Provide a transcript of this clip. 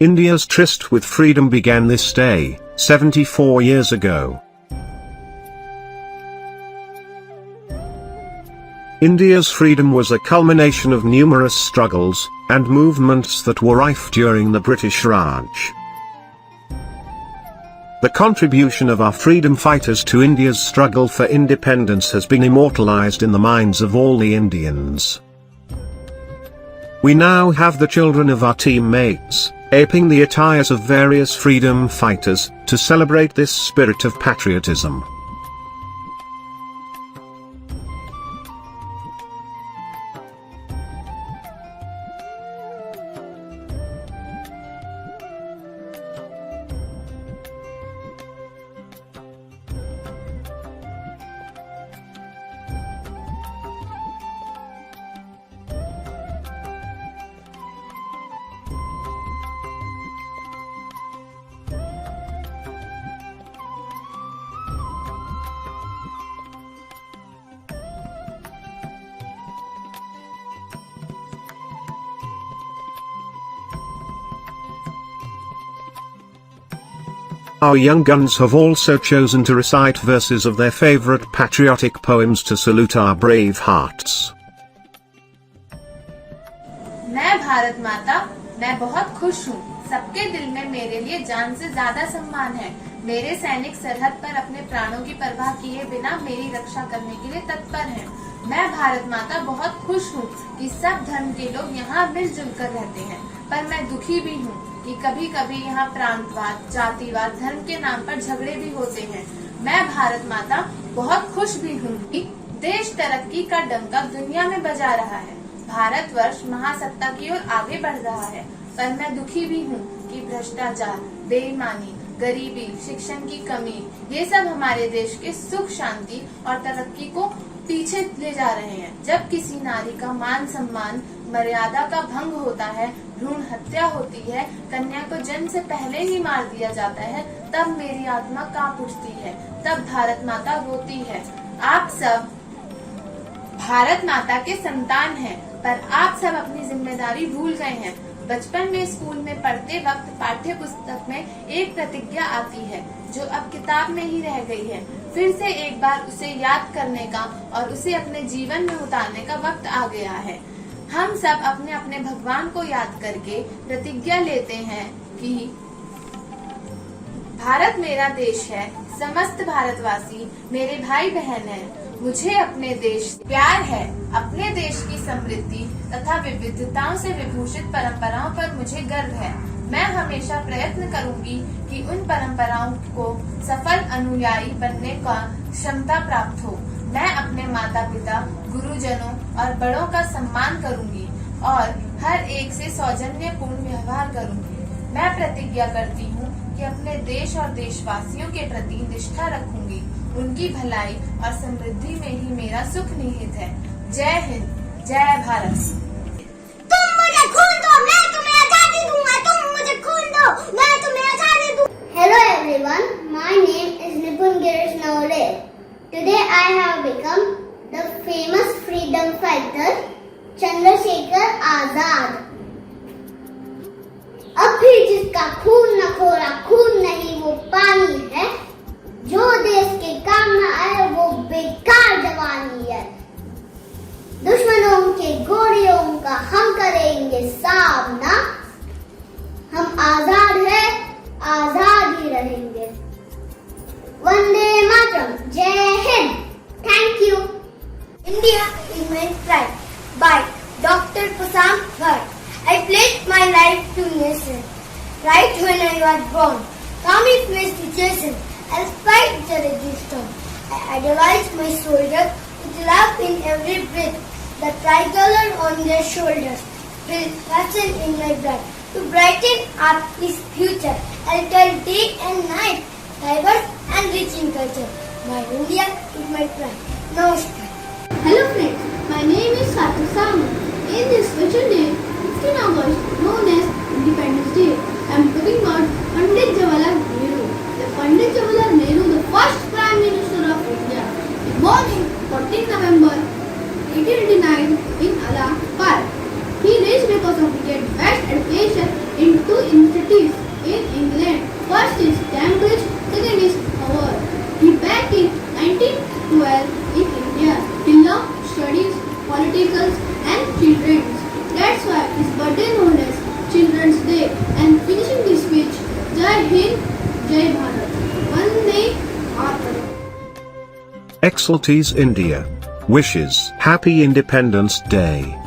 India's tryst with freedom began this day, 74 years ago. India's freedom was a culmination of numerous struggles and movements that were rife during the British Raj. The contribution of our freedom fighters to India's struggle for independence has been immortalized in the minds of all the Indians. We now have the children of our teammates, aping the attires of various freedom fighters, to celebrate this spirit of patriotism. Our young guns have also chosen to recite verses of their favorite patriotic poems to salute our brave hearts. मैं भारत माता, मैं बहुत खुश हूँ। सबके दिल में मेरे लिए जान से ज्यादा सम्मान है। मेरे सैनिक सरहद पर अपने प्राणों की परवाह किए बिना मेरी रक्षा करने के लिए तत्पर हैं। मैं भारत माता बहुत खुश हूँ कि सब धर्म के लोग यहाँ मिलजुल कर रहते हैं, पर मैं दुखी भी हूँ कि कभी कभी यहाँ प्रांतवाद, जातिवाद, धर्म के नाम पर झगड़े भी होते हैं। मैं भारत माता बहुत खुश भी हूँ कि देश तरक्की का डंका दुनिया में बजा रहा है। भारतवर्ष महासत्ता की ओर आगे बढ़ रहा है, पर मैं दुखी भी हूँ कि भ्रष्टाचार, बेईमानी, गरीबी, शिक्षण की कमी, ये सब हमारे देश के सुख, शांति और तरक्की को पीछे ले जा रहे हैं। जब किसी नारी का मान सम्मान, मर्यादा का भंग होता है, भ्रूण हत्या होती है, कन्या को जन्म से पहले ही मार दिया जाता है, तब मेरी आत्मा कांप उठती है, तब भारत माता रोती है। आप सब भारत माता के संतान हैं, पर आप सब अपनी जिम्मेदारी भूल गए हैं। बचपन में स्कूल में पढ़ते वक्त पाठ्य पुस्तक में एक प्रतिज्ञा आती है जो अब किताब में ही रह गई है। फिर से एक बार उसे याद करने का और उसे अपने जीवन में उतारने का वक्त आ गया है। हम सब अपने अपने भगवान को याद करके प्रतिज्ञा लेते हैं कि भारत मेरा देश है, समस्त भारतवासी मेरे भाई बहन हैं। मुझे अपने देश से प्यार है। अपने देश की समृद्धि तथा विविधताओं से विभूषित परंपराओं पर मुझे गर्व है। मैं हमेशा प्रयत्न करूंगी कि उन परंपराओं को सफल अनुयायी बनने का क्षमता प्राप्त हो। मैं अपने माता पिता, गुरुजनों और बड़ों का सम्मान करूंगी और हर एक से सौजन्यपूर्ण व्यवहार करूंगी। मैं प्रतिज्ञा करती हूँ कि अपने देश और देशवासियों के प्रति निष्ठा रखूंगी। उनकी भलाई और समृद्धि में ही मेरा सुख निहित है। जय हिंद, जय भारत। तुम मुझे खून दो, मैं तुम्हें आजादी दूंगा। तुम मुझे खून दो, मैं तुम्हें आजादी दूंगा। Hello everyone, my name is Nipun Girish Naure. Today I have become the famous freedom fighter Chandrasekhar Azad. अब भी जिसका खून न खोरा खून नहीं वो पानी है, जो देश के काम न आए वो बेकार जवानी है। दुश्मनों के गोलियों का हम करेंगे सामना। हम आजाद हैं, आजाद ही रहेंगे। वंदे मातरम, जय Hind. Thank you. India is my pride by Dr. Kusam Bhatt. I pledged my life to nation. Right when I was born, army faced situation and fight the resistance. I idolized my soldiers with love in every breath. The tricolor on their shoulders will passion in my blood. To brighten up his future, I'll tell day and night, diverse and rich in culture. My India is my pride. Namaskar. Hello friends, my name is Satu Samu. In this special day, 16 August, known as Independence Day, I am talking about Pandit Jawaharlal Nehru. The Pandit Jawaharlal Nehru, the first Prime Minister of India, was born in 14 November 1889 in Allahabad. He rich because of getting best education in two institutes in England. First is Cambridge, second is Harvard. He back in 1912 in India. He loved studies, politicals and children's. That's why his birthday known as Children's Day. And finishing this speech, Jai Hind, Jai Bharat. Vande Mataram. Excelsis India wishes Happy Independence Day.